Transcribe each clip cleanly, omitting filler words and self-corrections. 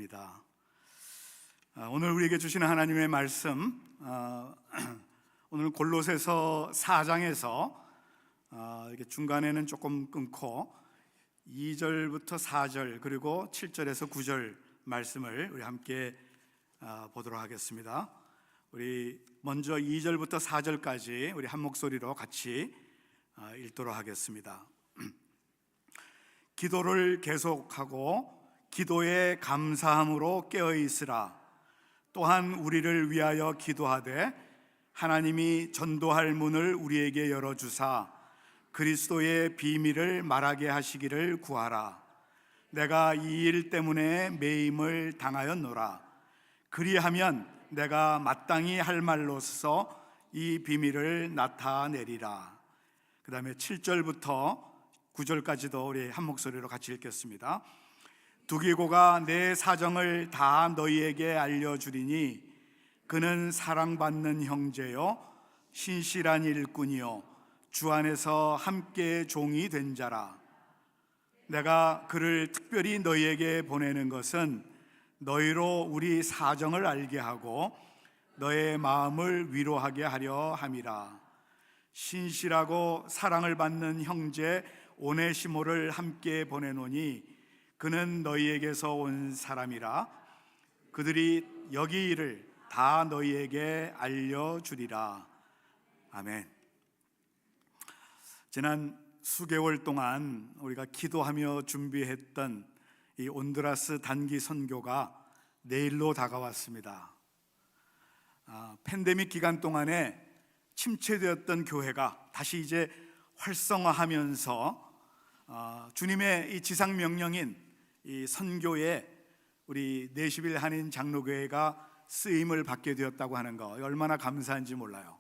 감사합니다. 오늘 우리에게 주시는 하나님의 말씀, 오늘 골로새서 4장에서 이렇게 중간에는 조금 끊고 2절부터 4절 그리고 7절에서 9절 말씀을 우리 함께 보도록 하겠습니다. 우리 먼저 2절부터 4절까지 우리 한 목소리로 같이 읽도록 하겠습니다. 기도를 계속하고 기도에 감사함으로 깨어 있으라. 또한 우리를 위하여 기도하되 하나님이 전도할 문을 우리에게 열어주사 그리스도의 비밀을 말하게 하시기를 구하라. 내가 이 일 때문에 매임을 당하였노라. 그리하면 내가 마땅히 할 말로써 이 비밀을 나타내리라. 그 다음에 7절부터 9절까지도 우리 한 목소리로 같이 읽겠습니다. 두기고가 내 사정을 다 너희에게 알려주리니 그는 사랑받는 형제요 신실한 일꾼이요 주 안에서 함께 종이 된 자라. 내가 그를 특별히 너희에게 보내는 것은 너희로 우리 사정을 알게 하고 너의 마음을 위로하게 하려 함이라. 신실하고 사랑을 받는 형제 오네시모를 함께 보내노니 그는 너희에게서 온 사람이라. 그들이 여기 일을 다 너희에게 알려주리라. 아멘. 지난 수개월 동안 우리가 기도하며 준비했던 이 온두라스 단기 선교가 내일로 다가왔습니다. 팬데믹 기간 동안에 침체되었던 교회가 다시 이제 활성화하면서 주님의 이 지상 명령인 이 선교에 우리 내시빌 한인 장로교회가 쓰임을 받게 되었다고 하는 거 얼마나 감사한지 몰라요.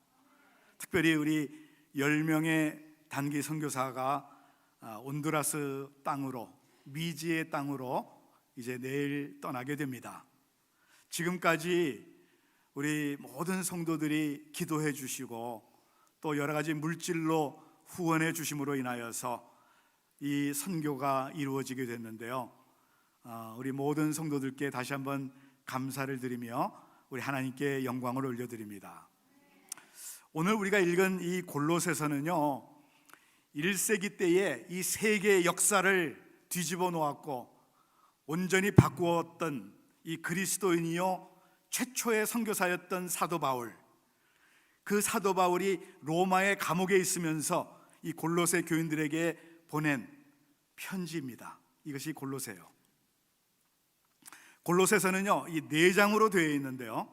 특별히 우리 10명의 단기 선교사가 온두라스 땅으로, 미지의 땅으로 이제 내일 떠나게 됩니다. 지금까지 우리 모든 성도들이 기도해 주시고 또 여러 가지 물질로 후원해 주심으로 인하여서 이 선교가 이루어지게 됐는데요. 우리 모든 성도들께 다시 한번 감사를 드리며 우리 하나님께 영광을 올려드립니다. 오늘 우리가 읽은 이 골로새서는요 1세기 때에 이 세계의 역사를 뒤집어 놓았고 온전히 바꾸었던 이 그리스도인이요 최초의 선교사였던 사도 바울, 그 사도 바울이 로마의 감옥에 있으면서 이 골로새 교인들에게 보낸 편지입니다. 이것이 골로새요. 골로새서는요 이 4장으로 되어 있는데요,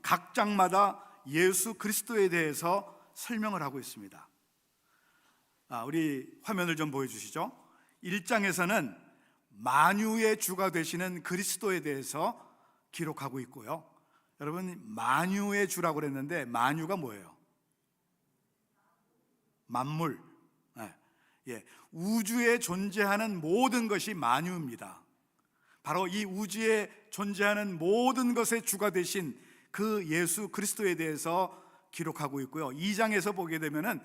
각 장마다 예수 그리스도에 대해서 설명을 하고 있습니다. 우리 화면을 좀 보여주시죠. 1장에서는 만유의 주가 되시는 그리스도에 대해서 기록하고 있고요. 여러분, 만유의 주라고 그랬는데 만유가 뭐예요? 만물. 우주에 존재하는 모든 것이 만유입니다. 바로 이 우주에 존재하는 모든 것의 주가 되신 그 예수 그리스도에 대해서 기록하고 있고요. 2장에서 보게 되면은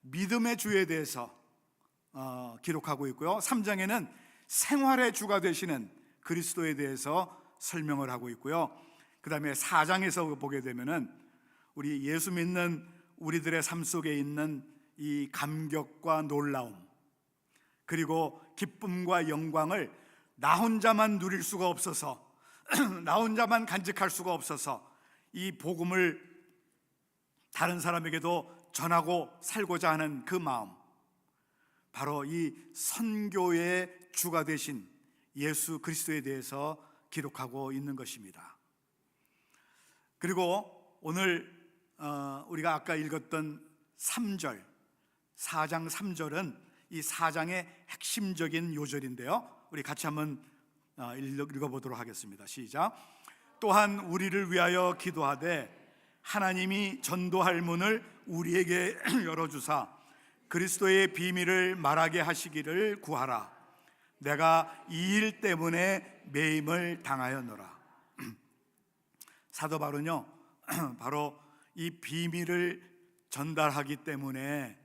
믿음의 주에 대해서 기록하고 있고요. 3장에는 생활의 주가 되시는 그리스도에 대해서 설명을 하고 있고요. 그 다음에 4장에서 보게 되면은 우리 예수 믿는 우리들의 삶 속에 있는 이 감격과 놀라움, 그리고 기쁨과 영광을 나 혼자만 누릴 수가 없어서 나 혼자만 간직할 수가 없어서 이 복음을 다른 사람에게도 전하고 살고자 하는 그 마음, 바로 이 선교의 주가 되신 예수 그리스도에 대해서 기록하고 있는 것입니다. 그리고 오늘 우리가 아까 읽었던 3절, 4장 3절은 이 4장의 핵심적인 요절인데요, 우리 같이 한번 읽어보도록 하겠습니다. 시작. 또한 우리를 위하여 기도하되 하나님이 전도할 문을 우리에게 열어주사 그리스도의 비밀을 말하게 하시기를 구하라. 내가 이 일 때문에 매임을 당하였노라. 사도 바울은요 바로 이 비밀을 전달하기 때문에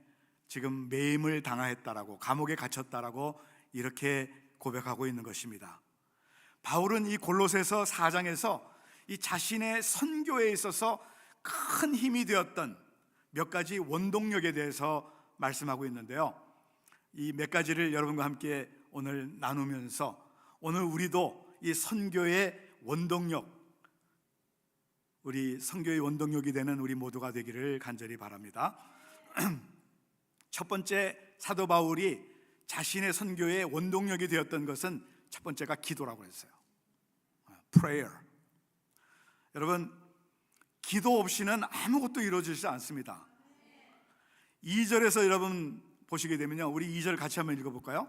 지금 매임을 당하였다라고, 감옥에 갇혔다라고 이렇게 고백하고 있는 것입니다. 바울은 이 골로새서 4장에서 이 자신의 선교에 있어서 큰 힘이 되었던 몇 가지 원동력에 대해서 말씀하고 있는데요, 이 몇 가지를 여러분과 함께 오늘 나누면서 오늘 우리도 이 선교의 원동력, 우리 선교의 원동력이 되는 우리 모두가 되기를 간절히 바랍니다. 첫 번째, 사도 바울이 자신의 선교의 원동력이 되었던 것은 첫 번째가 기도라고 했어요. prayer. 여러분, 기도 없이는 아무것도 이루어지지 않습니다. 2절에서 여러분 보시게 되면요, 우리 2절 같이 한번 읽어볼까요?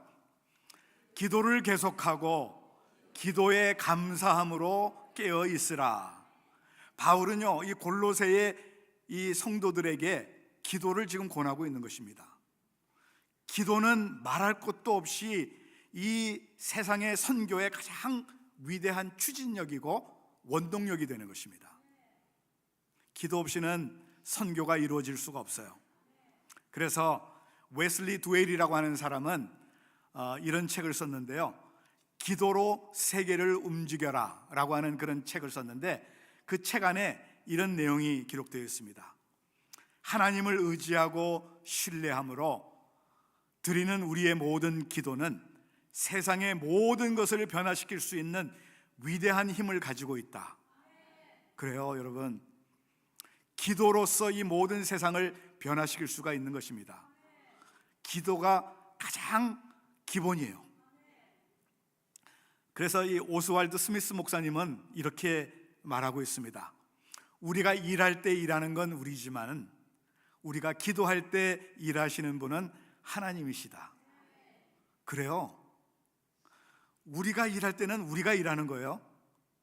기도를 계속하고 기도에 감사함으로 깨어 있으라. 바울은요, 이 골로새의 이 성도들에게 기도를 지금 권하고 있는 것입니다. 기도는 말할 것도 없이 이 세상의 선교의 가장 위대한 추진력이고 원동력이 되는 것입니다. 기도 없이는 선교가 이루어질 수가 없어요. 그래서 웨슬리 두웨일이라고 하는 사람은 이런 책을 썼는데요, 기도로 세계를 움직여라 라고 하는 그런 책을 썼는데, 그 책 안에 이런 내용이 기록되어 있습니다. 하나님을 의지하고 신뢰함으로 드리는 우리의 모든 기도는 세상의 모든 것을 변화시킬 수 있는 위대한 힘을 가지고 있다. 그래요, 여러분. 기도로서 이 모든 세상을 변화시킬 수가 있는 것입니다. 기도가 가장 기본이에요. 그래서 이 오스왈드 스미스 목사님은 이렇게 말하고 있습니다. 우리가 일할 때 일하는 건 우리지만 우리가 기도할 때 일하시는 분은 하나님이시다. 그래요. 우리가 일할 때는 우리가 일하는 거예요.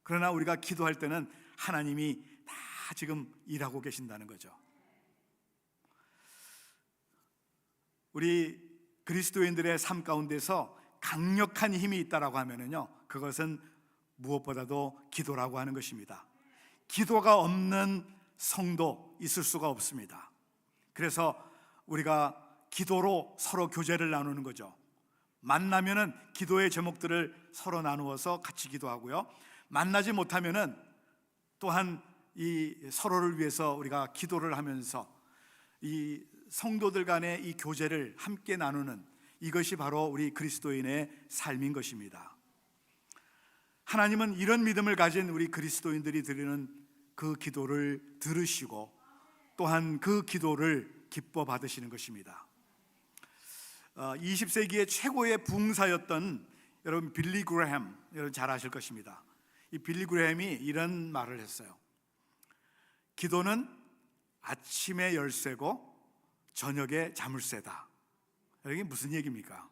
그러나 우리가 기도할 때는 하나님이 다 지금 일하고 계신다는 거죠. 우리 그리스도인들의 삶 가운데서 강력한 힘이 있다라고 하면은요, 그것은 무엇보다도 기도라고 하는 것입니다. 기도가 없는 성도 있을 수가 없습니다. 그래서 우리가 기도로 서로 교제를 나누는 거죠. 만나면은 기도의 제목들을 서로 나누어서 같이 기도하고요, 만나지 못하면은 또한 이 서로를 위해서 우리가 기도를 하면서 이 성도들 간의 이 교제를 함께 나누는, 이것이 바로 우리 그리스도인의 삶인 것입니다. 하나님은 이런 믿음을 가진 우리 그리스도인들이 드리는 그 기도를 들으시고 또한 그 기도를 기뻐 받으시는 것입니다. 20세기의 최고의 부흥사였던 여러분 빌리 그레햄, 여러분 잘 아실 것입니다. 이 빌리 그레햄이 이런 말을 했어요. 기도는 아침에 열쇠고 저녁에 자물쇠다. 이게 무슨 얘기입니까?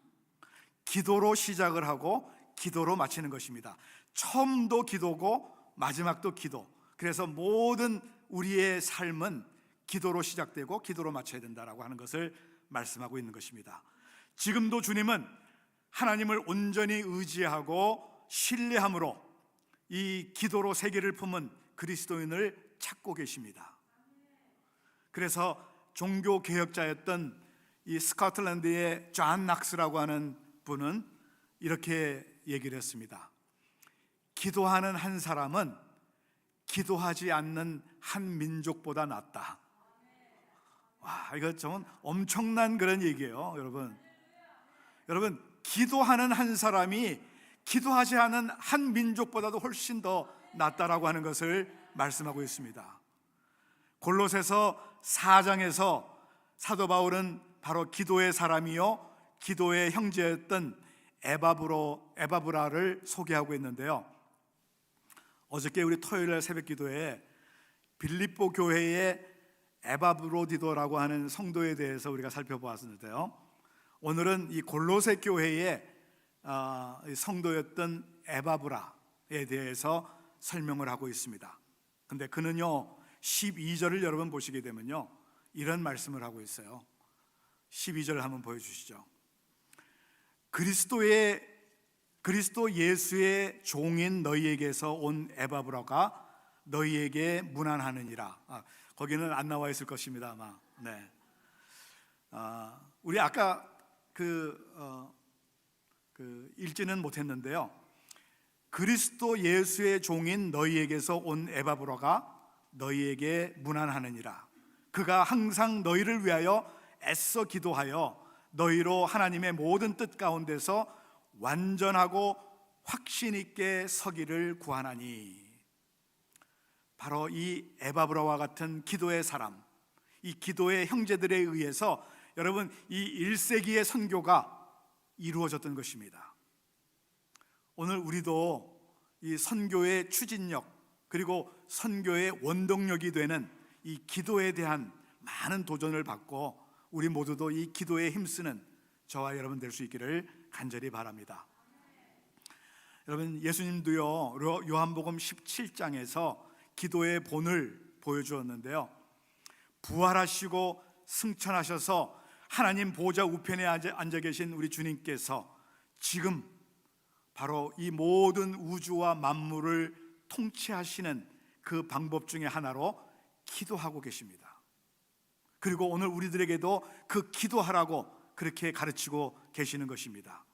기도로 시작을 하고 기도로 마치는 것입니다. 처음도 기도고 마지막도 기도. 그래서 모든 우리의 삶은 기도로 시작되고 기도로 마쳐야 된다라고 하는 것을 말씀하고 있는 것입니다. 지금도 주님은 하나님을 온전히 의지하고 신뢰함으로 이 기도로 세계를 품은 그리스도인을 찾고 계십니다. 그래서 종교 개혁자였던 이 스코틀랜드의 존 낙스라고 하는 분은 이렇게 얘기를 했습니다. 기도하는 한 사람은 기도하지 않는 한 민족보다 낫다. 와, 이거 정말 엄청난 그런 얘기예요, 여러분. 여러분, 기도하는 한 사람이 기도하지 않은 한 민족보다도 훨씬 더 낫다라고 하는 것을 말씀하고 있습니다. 골로새서 4장에서 사도 바울은 바로 기도의 사람이요 기도의 형제였던 에바브라를 소개하고 있는데요, 어저께 우리 토요일 새벽 기도에 빌립보 교회의 에바브로디도라고 하는 성도에 대해서 우리가 살펴보았는데요, 오늘은 이 골로새 교회의 성도였던 에바브라에 대해서 설명을 하고 있습니다. 근데 그는요 12절을 여러분 보시게 되면요 이런 말씀을 하고 있어요. 12절을 한번 보여주시죠. 그리스도 예수의 종인 너희에게서 온 에바브라가 너희에게 문안하느니라. 거기는 안 나와 있을 것입니다, 아마. 네. 우리 아까 읽지는 못했는데요, 그리스도 예수의 종인 너희에게서 온 에바브로가 너희에게 문안하느니라. 그가 항상 너희를 위하여 애써 기도하여 너희로 하나님의 모든 뜻 가운데서 완전하고 확신 있게 서기를 구하나니. 바로 이 에바브로와 같은 기도의 사람, 이 기도의 형제들에 의해서 여러분 이 1세기의 선교가 이루어졌던 것입니다. 오늘 우리도 이 선교의 추진력 그리고 선교의 원동력이 되는 이 기도에 대한 많은 도전을 받고 우리 모두도 이 기도에 힘쓰는 저와 여러분 될 수 있기를 간절히 바랍니다. 여러분, 예수님도요 요한복음 17장에서 기도의 본을 보여주었는데요, 부활하시고 승천하셔서 하나님 보좌 우편에 앉아 계신 우리 주님께서 지금 바로 이 모든 우주와 만물을 통치하시는 그 방법 중에 하나로 기도하고 계십니다. 그리고 오늘 우리들에게도 그 기도하라고 그렇게 가르치고 계시는 것입니다.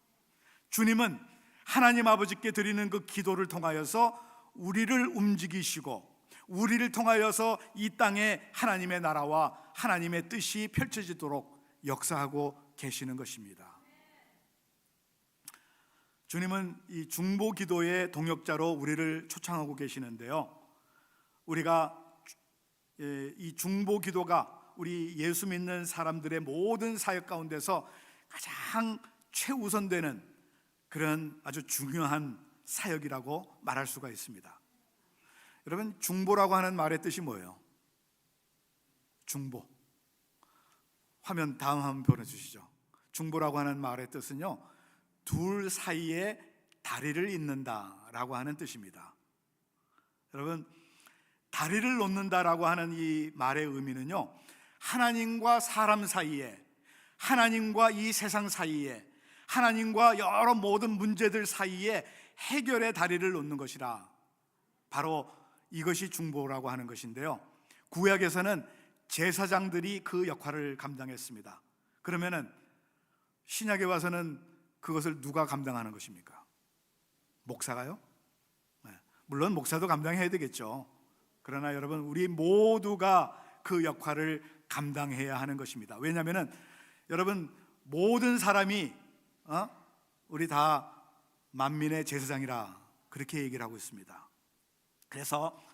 주님은 하나님 아버지께 드리는 그 기도를 통하여서 우리를 움직이시고 우리를 통하여서 이 땅에 하나님의 나라와 하나님의 뜻이 펼쳐지도록 역사하고 계시는 것입니다. 주님은 이 중보 기도의 동역자로 우리를 초청하고 계시는데요, 우리가 이 중보 기도가 우리 예수 믿는 사람들의 모든 사역 가운데서 가장 최우선되는 그런 아주 중요한 사역이라고 말할 수가 있습니다. 여러분, 중보라고 하는 말의 뜻이 뭐예요? 중보. 화면 다음 한번 보내주시죠. 중보라고 하는 말의 뜻은요, 둘 사이에 다리를 잇는다라고 하는 뜻입니다. 여러분, 다리를 놓는다라고 하는 이 말의 의미는요, 하나님과 사람 사이에, 하나님과 이 세상 사이에, 하나님과 여러 모든 문제들 사이에 해결의 다리를 놓는 것이라, 바로 이것이 중보라고 하는 것인데요, 구약에서는 제사장들이 그 역할을 감당했습니다. 그러면은 신약에 와서는 그것을 누가 감당하는 것입니까? 목사가요? 네. 물론 목사도 감당해야 되겠죠. 그러나 여러분, 우리 모두가 그 역할을 감당해야 하는 것입니다. 왜냐하면 여러분, 모든 사람이 우리 다 만민의 제사장이라 그렇게 얘기를 하고 있습니다. 그래서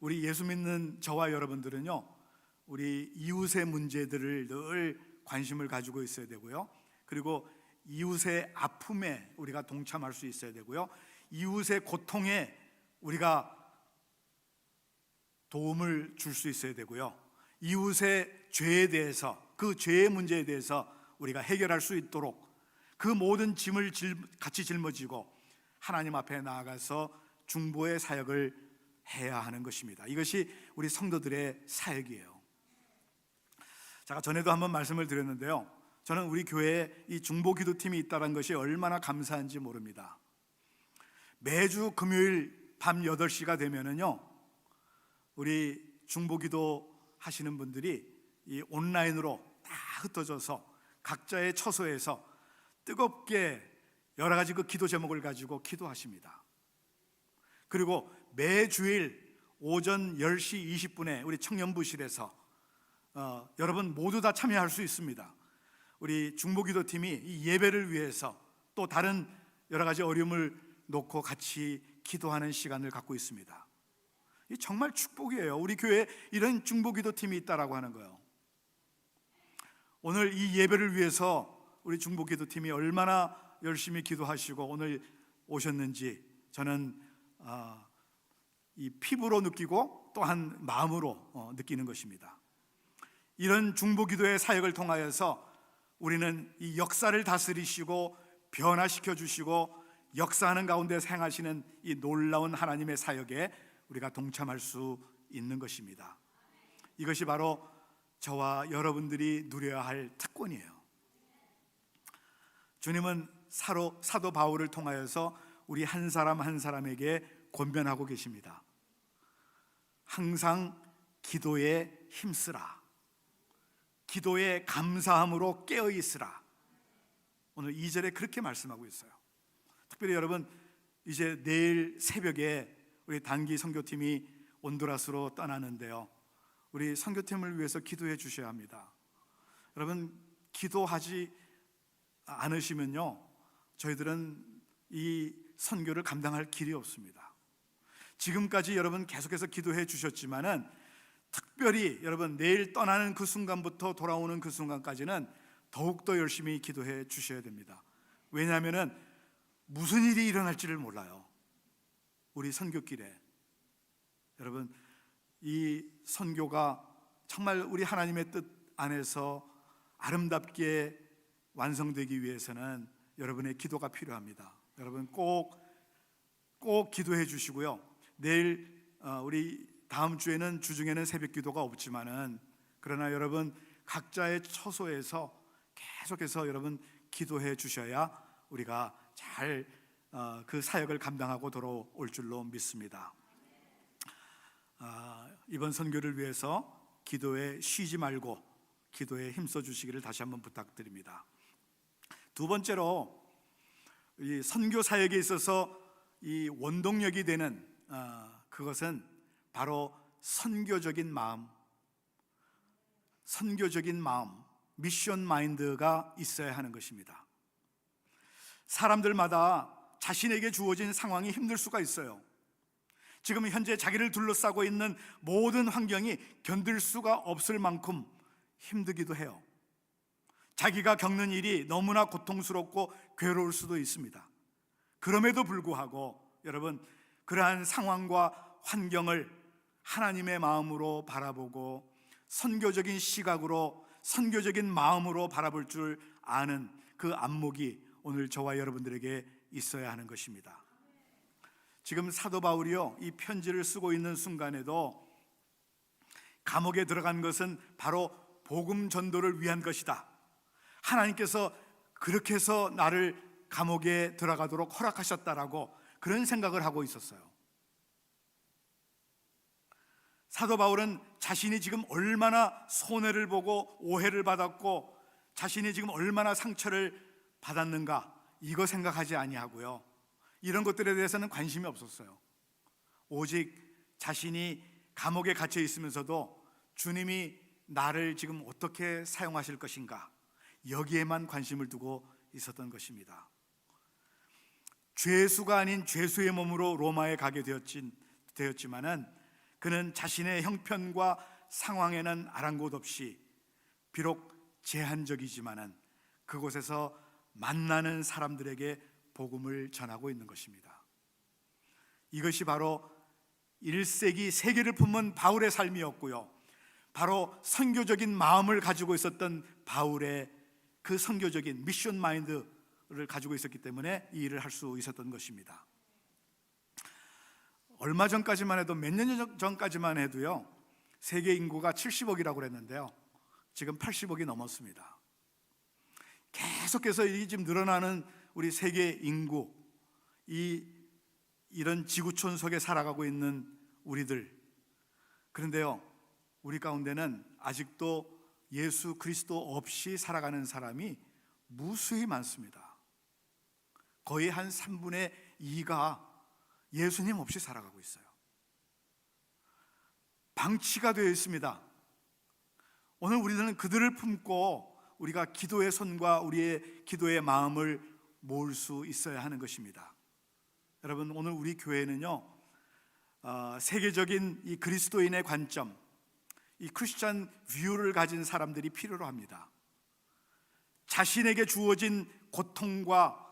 우리 예수 믿는 저와 여러분들은요, 우리 이웃의 문제들을 늘 관심을 가지고 있어야 되고요, 그리고 이웃의 아픔에 우리가 동참할 수 있어야 되고요, 이웃의 고통에 우리가 도움을 줄 수 있어야 되고요, 이웃의 죄에 대해서, 그 죄의 문제에 대해서 우리가 해결할 수 있도록 그 모든 짐을 같이 짊어지고 하나님 앞에 나아가서 중보의 사역을 해야 하는 것입니다. 이것이 우리 성도들의 사역이에요. 제가 전에도 한번 말씀을 드렸는데요, 저는 우리 교회에 이 중보 기도팀이 있다는 것이 얼마나 감사한지 모릅니다. 매주 금요일 밤 8시가 되면은요, 우리 중보 기도 하시는 분들이 이 온라인으로 다 흩어져서 각자의 처소에서 뜨겁게 여러 가지 그 기도 제목을 가지고 기도하십니다. 그리고 매주일 오전 10시 20분에 우리 청년부실에서 여러분 모두 다 참여할 수 있습니다. 우리 중보기도팀이 이 예배를 위해서 또 다른 여러 가지 어려움을 놓고 같이 기도하는 시간을 갖고 있습니다. 이 정말 축복이에요. 우리 교회에 이런 중보기도팀이 있다라고 하는 거예요. 오늘 이 예배를 위해서 우리 중보기도팀이 얼마나 열심히 기도하시고 오늘 오셨는지 저는 이 피부로 느끼고 또한 마음으로 느끼는 것입니다. 이런 중보기도의 사역을 통하여서 우리는 이 역사를 다스리시고 변화시켜 주시고 역사하는 가운데 행하시는 이 놀라운 하나님의 사역에 우리가 동참할 수 있는 것입니다. 이것이 바로 저와 여러분들이 누려야 할 특권이에요. 주님은 사도 바울을 통하여서 우리 한 사람 한 사람에게 권면하고 계십니다. 항상 기도에 힘쓰라. 기도에 감사함으로 깨어 있으라. 오늘 2절에 그렇게 말씀하고 있어요. 특별히 여러분, 이제 내일 새벽에 우리 단기 선교팀이 온두라스로 떠나는데요, 우리 선교팀을 위해서 기도해 주셔야 합니다. 여러분, 기도하지 않으시면요, 저희들은 이 선교를 감당할 길이 없습니다. 지금까지 여러분 계속해서 기도해 주셨지만은 특별히 여러분 내일 떠나는 그 순간부터 돌아오는 그 순간까지는 더욱더 열심히 기도해 주셔야 됩니다. 왜냐하면은 무슨 일이 일어날지를 몰라요. 우리 선교길에 여러분, 이 선교가 정말 우리 하나님의 뜻 안에서 아름답게 완성되기 위해서는 여러분의 기도가 필요합니다. 여러분 꼭 기도해 주시고요. 내일 우리 다음 주에는 주중에는 새벽 기도가 없지만은, 그러나 여러분 각자의 처소에서 계속해서 여러분 기도해 주셔야 우리가 잘 그 사역을 감당하고 돌아올 줄로 믿습니다. 이번 선교를 위해서 기도에 쉬지 말고 기도에 힘써 주시기를 다시 한번 부탁드립니다. 두 번째로, 이 선교 사역에 있어서 이 원동력이 되는 그것은 바로 선교적인 마음, 미션 마인드가 있어야 하는 것입니다. 사람들마다 자신에게 주어진 상황이 힘들 수가 있어요. 지금 현재 자기를 둘러싸고 있는 모든 환경이 견딜 수가 없을 만큼 힘들기도 해요. 자기가 겪는 일이 너무나 고통스럽고 괴로울 수도 있습니다. 그럼에도 불구하고 여러분, 그러한 상황과 환경을 하나님의 마음으로 바라보고 선교적인 시각으로, 선교적인 마음으로 바라볼 줄 아는 그 안목이 오늘 저와 여러분들에게 있어야 하는 것입니다. 지금 사도 바울이요, 이 편지를 쓰고 있는 순간에도 감옥에 들어간 것은 바로 복음 전도를 위한 것이다, 하나님께서 그렇게 해서 나를 감옥에 들어가도록 허락하셨다라고 그런 생각을 하고 있었어요. 사도 바울은 자신이 지금 얼마나 손해를 보고 오해를 받았고 자신이 지금 얼마나 상처를 받았는가, 이거 생각하지 아니하고요, 이런 것들에 대해서는 관심이 없었어요. 오직 자신이 감옥에 갇혀 있으면서도 주님이 나를 지금 어떻게 사용하실 것인가, 여기에만 관심을 두고 있었던 것입니다. 죄수가 아닌 죄수의 몸으로 로마에 가게 되었지만은 그는 자신의 형편과 상황에는 아랑곳 없이, 비록 제한적이지만은 그곳에서 만나는 사람들에게 복음을 전하고 있는 것입니다. 이것이 바로 1세기 세계를 품은 바울의 삶이었고요, 바로 선교적인 마음을 가지고 있었던 바울의 그 선교적인 미션 마인드를 가지고 있었기 때문에 이 일을 할 수 있었던 것입니다. 얼마 전까지만 해도, 몇 년 전까지만 해도요, 세계 인구가 70억이라고 그랬는데요, 지금 80억이 넘었습니다. 계속해서 이 지금 늘어나는 우리 세계 인구, 이런 지구촌 속에 살아가고 있는 우리들, 그런데요, 우리 가운데는 아직도 예수 그리스도 없이 살아가는 사람이 무수히 많습니다. 거의 한 3분의 2가 예수님 없이 살아가고 있어요. 방치가 되어 있습니다. 오늘 우리는 그들을 품고 우리가 기도의 손과 우리의 기도의 마음을 모을 수 있어야 하는 것입니다. 여러분, 오늘 우리 교회는요, 세계적인 이 그리스도인의 관점, 이 크리스찬 뷰를 가진 사람들이 필요로 합니다. 자신에게 주어진 고통과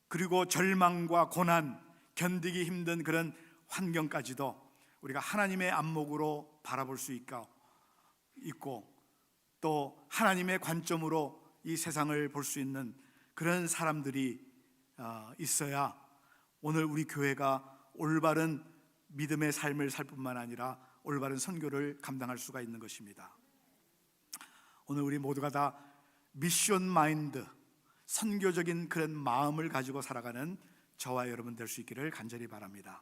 그리고 절망과 고난, 견디기 힘든 그런 환경까지도 우리가 하나님의 안목으로 바라볼 수 있고, 또 하나님의 관점으로 이 세상을 볼 수 있는 그런 사람들이 있어야 오늘 우리 교회가 올바른 믿음의 삶을 살 뿐만 아니라 올바른 선교를 감당할 수가 있는 것입니다. 오늘 우리 모두가 다 미션 마인드, 선교적인 그런 마음을 가지고 살아가는 저와 여러분 될 수 있기를 간절히 바랍니다.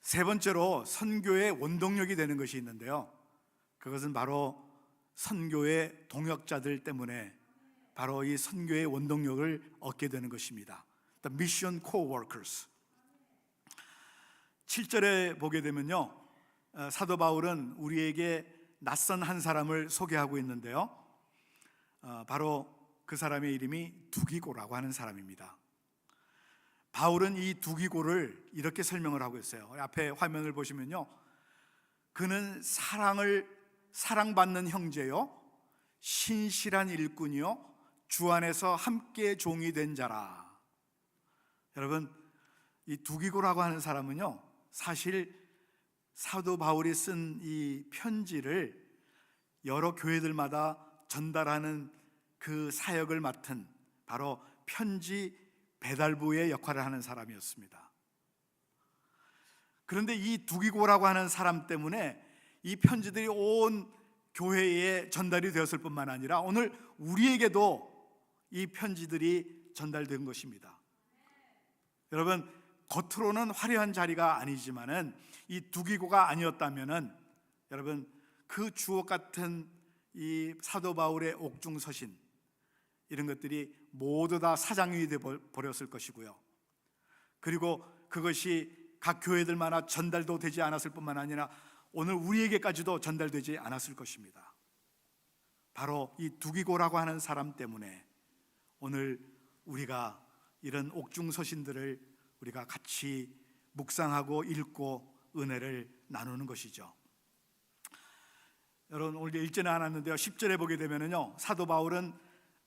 세 번째로, 선교의 원동력이 되는 것이 있는데요, 그것은 바로 선교의 동역자들 때문에 바로 이 선교의 원동력을 얻게 되는 것입니다. The Mission Co-workers. 7절에 보게 되면요, 사도 바울은 우리에게 낯선 한 사람을 소개하고 있는데요, 바로 그 사람의 이름이 두기고라고 하는 사람입니다. 바울은 이 두기고를 이렇게 설명을 하고 있어요. 앞에 화면을 보시면요, 그는 사랑받는 형제요, 신실한 일꾼이요, 주 안에서 함께 종이 된 자라. 여러분, 이 두기고라고 하는 사람은요, 사실 사도 바울이 쓴 이 편지를 여러 교회들마다 전달하는 그 사역을 맡은 바로 편지 배달부의 역할을 하는 사람이었습니다. 그런데 이 두기고라고 하는 사람 때문에 이 편지들이 온 교회에 전달이 되었을 뿐만 아니라 오늘 우리에게도 이 편지들이 전달된 것입니다. 여러분, 겉으로는 화려한 자리가 아니지만은 이 두기고가 아니었다면은 여러분, 그 주옥 같은 이 사도 바울의 옥중서신, 이런 것들이 모두 다 사장이 되어 버렸을 것이고요, 그리고 그것이 각 교회들마다 전달도 되지 않았을 뿐만 아니라 오늘 우리에게까지도 전달되지 않았을 것입니다. 바로 이 두기고라고 하는 사람 때문에 오늘 우리가 이런 옥중서신들을 우리가 같이 묵상하고 읽고 은혜를 나누는 것이죠. 여러분, 오늘 읽지는 않았는데요, 10절에 보게 되면요, 사도 바울은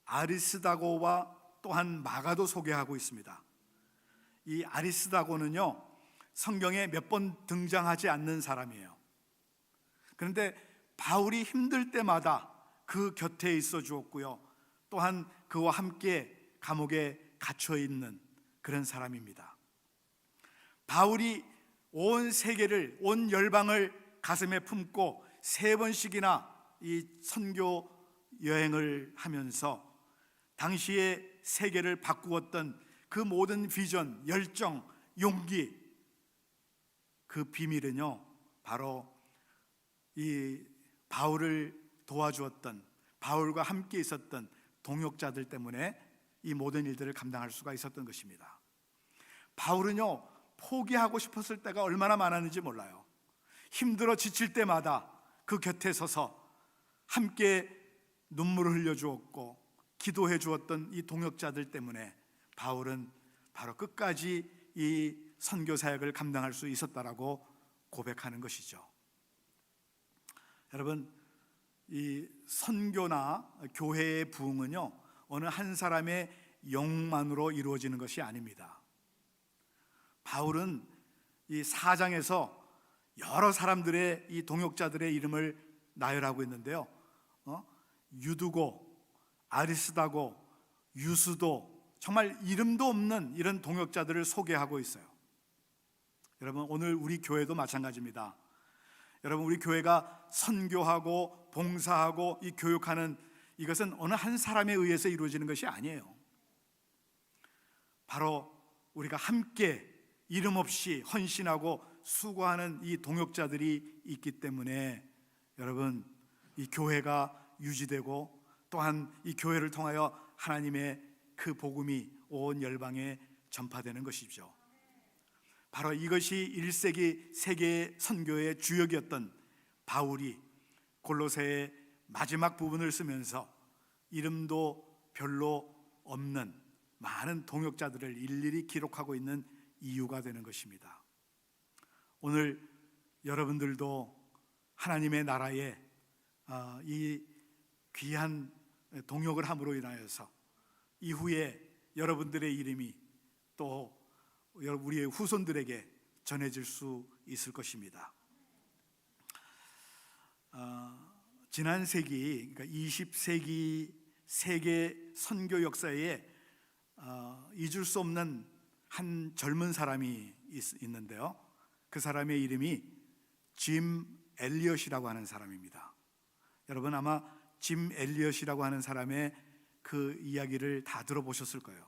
아리스다고와 또한 마가도 소개하고 있습니다. 이 아리스다고는요, 성경에 몇 번 등장하지 않는 사람이에요. 그런데 바울이 힘들 때마다 그 곁에 있어 주었고요, 또한 그와 함께 감옥에 갇혀 있는 그런 사람입니다. 바울이 온 세계를, 온 열방을 가슴에 품고 3번씩이나 이 선교 여행을 하면서 당시의 세계를 바꾸었던 그 모든 비전, 열정, 용기, 그 비밀은요, 바로 이 바울을 도와주었던, 바울과 함께 있었던 동역자들 때문에 이 모든 일들을 감당할 수가 있었던 것입니다. 바울은요, 포기하고 싶었을 때가 얼마나 많았는지 몰라요. 힘들어 지칠 때마다 그 곁에 서서 함께 눈물을 흘려주었고 기도해 주었던 이 동역자들 때문에 바울은 바로 끝까지 이 선교 사역을 감당할 수 있었다라고 고백하는 것이죠. 여러분, 이 선교나 교회의 부흥은요, 어느 한 사람의 영만으로 이루어지는 것이 아닙니다. 바울은 이 4장에서 여러 사람들의, 이 동역자들의 이름을 나열하고 있는데요, 유두고, 아리스다고, 유스도, 정말 이름도 없는 이런 동역자들을 소개하고 있어요. 여러분, 오늘 우리 교회도 마찬가지입니다. 여러분, 우리 교회가 선교하고 봉사하고 이 교육하는 이것은 어느 한 사람에 의해서 이루어지는 것이 아니에요. 바로 우리가 함께 이름 없이 헌신하고 수고하는 이 동역자들이 있기 때문에 여러분, 이 교회가 유지되고 또한 이 교회를 통하여 하나님의 그 복음이 온 열방에 전파되는 것이죠. 바로 이것이 1세기 세계 선교의 주역이었던 바울이 골로새의 마지막 부분을 쓰면서 이름도 별로 없는 많은 동역자들을 일일이 기록하고 있는 이유가 되는 것입니다. 오늘 여러분들도 하나님의 나라에 이 귀한 동역을 함으로 인하여서 이후에 여러분들의 이름이 또 우리의 후손들에게 전해질 수 있을 것입니다. 지난 세기, 그러니까 20세기 세계 선교 역사에 잊을 수 없는 한 젊은 사람이 있는데요, 그 사람의 이름이 짐 엘리엇이라고 하는 사람입니다. 여러분, 아마 짐 엘리엇이라고 하는 사람의 그 이야기를 다 들어보셨을 거예요.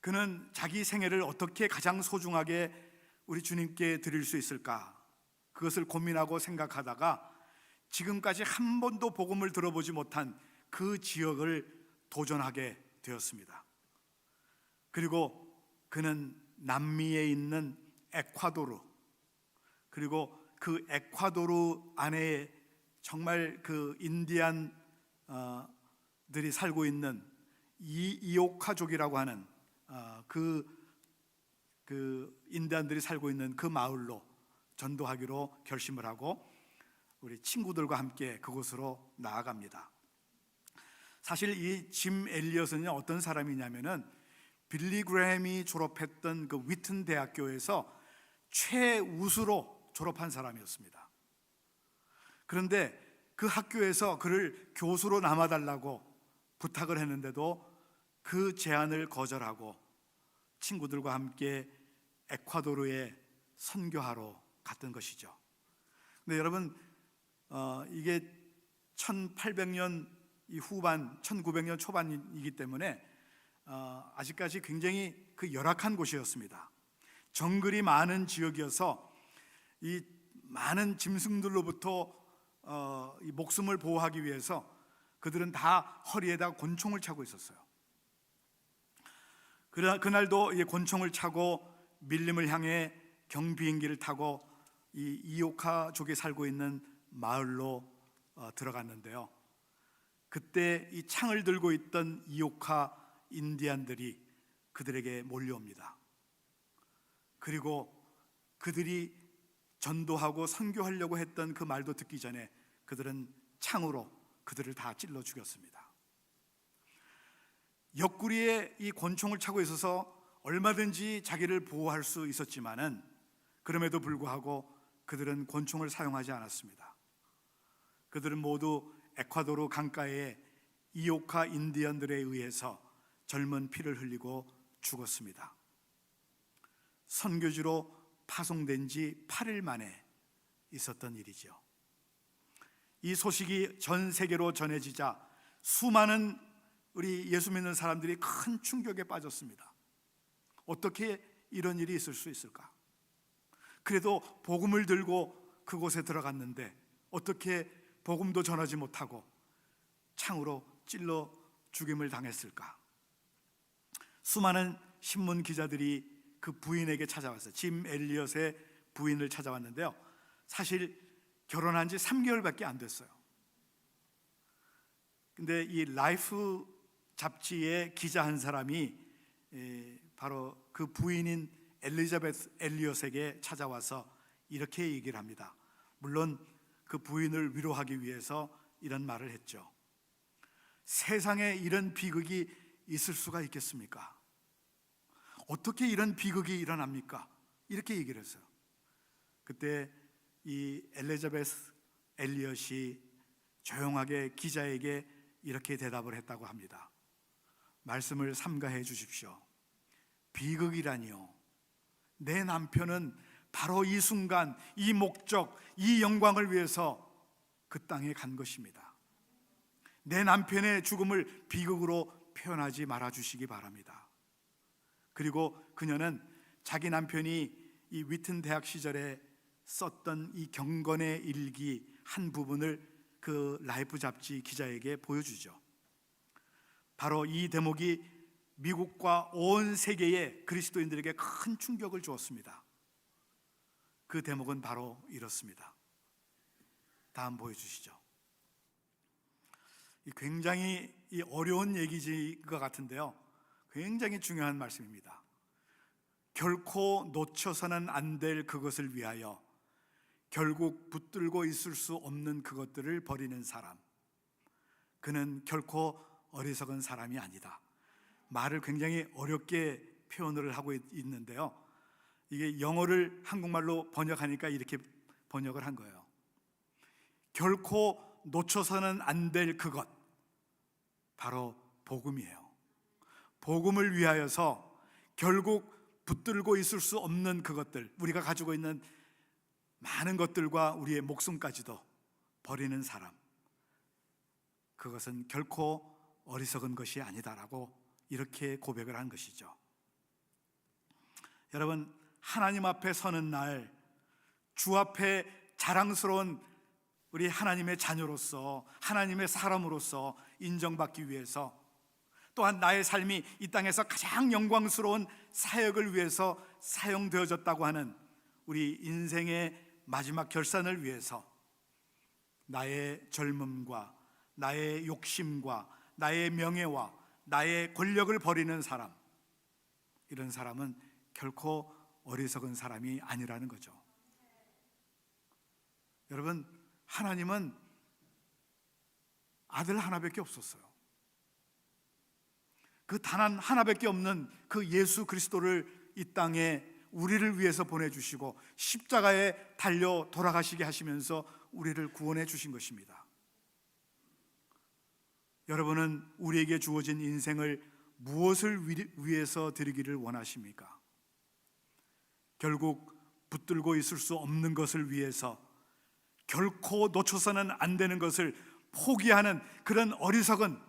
그는 자기 생애를 어떻게 가장 소중하게 우리 주님께 드릴 수 있을까, 그것을 고민하고 생각하다가 지금까지 한 번도 복음을 들어보지 못한 그 지역을 도전하게 되었습니다. 그리고 그는 남미에 있는 에콰도르, 그리고 그 에콰도르 안에 정말 그 인디안들이 살고 있는 이오카족이라고 하는 그 인디안들이 살고 있는 그 마을로 전도하기로 결심을 하고 우리 친구들과 함께 그곳으로 나아갑니다. 사실 이 짐 엘리엇은 어떤 사람이냐면은 빌리 그레햄이 졸업했던 그 위튼 대학교에서 최우수로 졸업한 사람이었습니다. 그런데 그 학교에서 그를 교수로 남아달라고 부탁을 했는데도 그 제안을 거절하고 친구들과 함께 에콰도르에 선교하러 갔던 것이죠. 근데 여러분, 이게 1800년 이 후반, 1900년 초반이기 때문에 아직까지 굉장히 그 열악한 곳이었습니다. 정글이 많은 지역이어서 이 많은 짐승들로부터 이 목숨을 보호하기 위해서 그들은 다 허리에다 권총을 차고 있었어요. 그날도 이 권총을 차고 밀림을 향해 경비행기를 타고 이 이오카족에 살고 있는 마을로 들어갔는데요. 그때 이 창을 들고 있던 이오카 인디안들이 그들에게 몰려옵니다. 그리고 그들이 전도하고 선교하려고 했던 그 말도 듣기 전에 그들은 창으로 그들을 다 찔러 죽였습니다. 옆구리에 이 권총을 차고 있어서 얼마든지 자기를 보호할 수 있었지만은 그럼에도 불구하고 그들은 권총을 사용하지 않았습니다. 그들은 모두 에콰도르 강가에 이오카 인디언들에 의해서 젊은 피를 흘리고 죽었습니다. 선교지로 파송된 지 8일 만에 있었던 일이죠. 이 소식이 전 세계로 전해지자 수많은 우리 예수 믿는 사람들이 큰 충격에 빠졌습니다. 어떻게 이런 일이 있을 수 있을까? 그래도 복음을 들고 그곳에 들어갔는데 어떻게 복음도 전하지 못하고 창으로 찔러 죽임을 당했을까? 수많은 신문 기자들이 그 부인에게 찾아왔어요. 짐 엘리엇의 부인을 찾아왔는데요. 사실 결혼한 지 3개월밖에 안 됐어요. 근데 이 라이프 잡지의 기자 한 사람이 바로 그 부인인 엘리자베스 엘리엇에게 찾아와서 이렇게 얘기를 합니다. 물론 그 부인을 위로하기 위해서 이런 말을 했죠. 세상에 이런 비극이 있을 수가 있겠습니까? 어떻게 이런 비극이 일어납니까? 이렇게 얘기를 했어요. 그때 이 엘리자베스 엘리엇이 조용하게 기자에게 이렇게 대답을 했다고 합니다. 말씀을 삼가해 주십시오. 비극이라니요. 내 남편은 바로 이 순간, 이 목적, 이 영광을 위해서 그 땅에 간 것입니다. 내 남편의 죽음을 비극으로 표현하지 말아 주시기 바랍니다. 그리고 그녀는 자기 남편이 이 위튼 대학 시절에 썼던 이 경건의 일기 한 부분을 그 라이프 잡지 기자에게 보여주죠. 바로 이 대목이 미국과 온 세계의 그리스도인들에게 큰 충격을 주었습니다. 그 대목은 바로 이렇습니다. 다음 보여주시죠. 굉장히 어려운 얘기일 것 같은데요, 굉장히 중요한 말씀입니다. 결코 놓쳐서는 안 될 그것을 위하여 결국 붙들고 있을 수 없는 그것들을 버리는 사람, 그는 결코 어리석은 사람이 아니다. 말을 굉장히 어렵게 표현을 하고 있는데요, 이게 영어를 한국말로 번역하니까 이렇게 번역을 한 거예요. 결코 놓쳐서는 안 될 그것, 바로 복음이에요. 복음을 위하여서 결국 붙들고 있을 수 없는 그것들, 우리가 가지고 있는 많은 것들과 우리의 목숨까지도 버리는 사람, 그것은 결코 어리석은 것이 아니다라고 이렇게 고백을 한 것이죠. 여러분, 하나님 앞에 서는 날, 주 앞에 자랑스러운 우리 하나님의 자녀로서, 하나님의 사람으로서 인정받기 위해서 또한 나의 삶이 이 땅에서 가장 영광스러운 사역을 위해서 사용되어졌다고 하는 우리 인생의 마지막 결산을 위해서 나의 젊음과 나의 욕심과 나의 명예와 나의 권력을 버리는 사람, 이런 사람은 결코 어리석은 사람이 아니라는 거죠. 여러분, 하나님은 아들 하나밖에 없었어요. 그 단 하나밖에 없는 그 예수 그리스도를 이 땅에 우리를 위해서 보내주시고 십자가에 달려 돌아가시게 하시면서 우리를 구원해 주신 것입니다. 여러분은 우리에게 주어진 인생을 무엇을 위해서 드리기를 원하십니까? 결국 붙들고 있을 수 없는 것을 위해서 결코 놓쳐서는 안 되는 것을 포기하는 그런 어리석은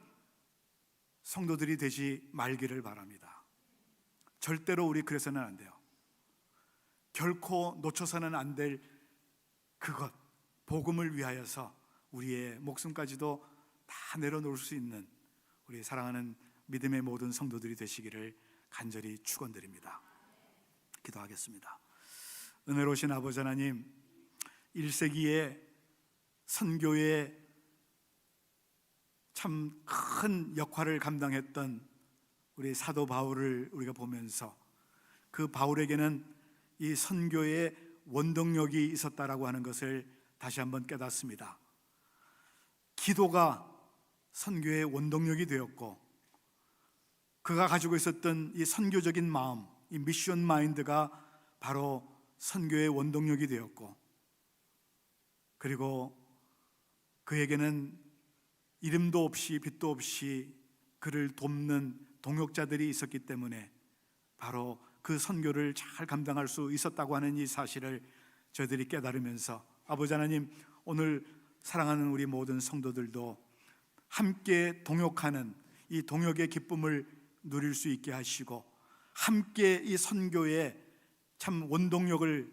성도들이 되지 말기를 바랍니다. 절대로 우리 그래서는 안 돼요. 결코 놓쳐서는 안 될 그것, 복음을 위하여서 우리의 목숨까지도 다 내려놓을 수 있는 우리 사랑하는 믿음의 모든 성도들이 되시기를 간절히 축원드립니다. 기도하겠습니다. 은혜로우신 아버지 하나님, 1세기에 선교에 참 큰 역할을 감당했던 우리 사도 바울을 우리가 보면서 그 바울에게는 이 선교의 원동력이 있었다라고 하는 것을 다시 한번 깨닫습니다. 기도가 선교의 원동력이 되었고, 그가 가지고 있었던 이 선교적인 마음, 이 미션 마인드가 바로 선교의 원동력이 되었고, 그리고 그에게는 이름도 없이 빛도 없이 그를 돕는 동역자들이 있었기 때문에 바로 그 선교를 잘 감당할 수 있었다고 하는 이 사실을 저희들이 깨달으면서, 아버지 하나님, 오늘 사랑하는 우리 모든 성도들도 함께 동역하는 이 동역의 기쁨을 누릴 수 있게 하시고, 함께 이 선교의 참 원동력을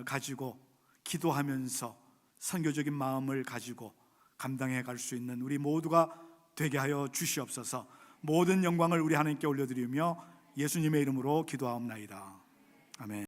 가지고 기도하면서 선교적인 마음을 가지고 감당해 갈 수 있는 우리 모두가 되게 하여 주시옵소서. 모든 영광을 우리 하나님께 올려드리며 예수님의 이름으로 기도하옵나이다. 아멘.